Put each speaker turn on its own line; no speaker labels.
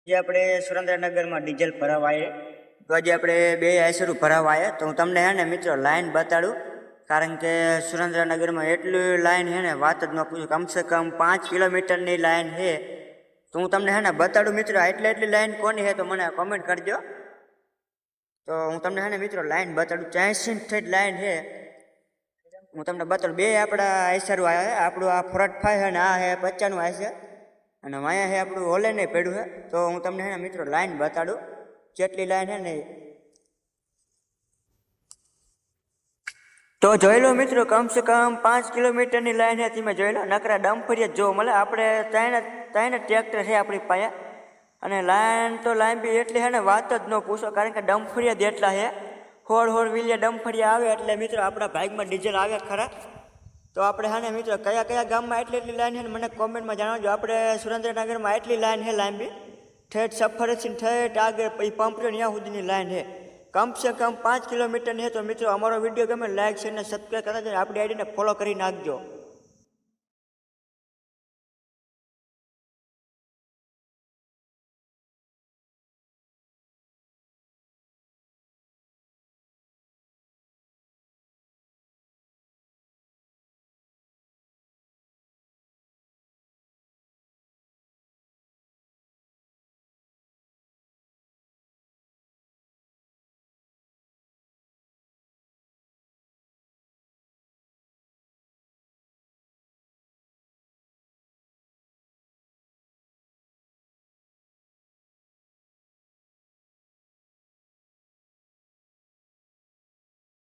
જે આપણે સુરેન્દ્રનગરમાં ડીઝલ ભરાવા આવ્યે તો આજે આપણે બે આઈસરું ભરાવા આવ્યા તો હું તમને હે ને મિત્રો લાઈન બતાડું કારણ કે સુરેન્દ્રનગરમાં એટલી લાઈન હે ને વાત જ ન પૂછું કમસે કમ 5 કિલોમીટરની લાઈન છે તો હું તમને હે ને બતાડું મિત્રો એટલી લાઈન કોની છે તો મને કોમેન્ટ કરજો તો હું તમને હે ને મિત્રો લાઈન બતાડું 80 થી લાઈન છે હું તમને બતાડું બે આપણા આઈસરું આવ્યા છે આપણું આ 45 છે ને આ છે 50 નું આઈસર અને અહીંયા છે આપણું હોલે નહીં પડ્યું છે તો હું તમને હે ને મિત્રો લાઈન બતાડું જેટલી લાઈન છે ને તો જોઈ લો મિત્રો કમસે કમ 5 કિલોમીટરની લાઈન છે તમે જોઈ લો નકરા ડમ્ફરિયા જો મળે આપણે ત્રણ ટ્રેક્ટર છે આપણી પાસે અને લાઈન તો લાંબી એટલી છે ને વાત જ ન પૂછો કારણ કે ડમ્ફરિયા જ એટલા છે હોળ વિલિયા ડમ્ફરિયા આવે એટલે મિત્રો આપણા ભાગમાં ડીઝલ આવે ખરા તો આપણે હા ને મિત્રો કયા ગામમાં એટલી લાઈન છે ને મને કોમેન્ટમાં જણાવજો આપણે સુરેન્દ્રનગરમાં એટલી લાઈન છે લાંબી ઠેઠ સફરથી ઠેઠ આગળ પંપરો ત્યાં સુધીની લાઈન છે કમસે કમ 5 કિલોમીટરની છે તો મિત્રો અમારો વિડીયો ગમે લાઈક શેર અને સબસ્ક્રાઈબ કરતા આપણી આઈડીને ફોલો કરી નાખજો।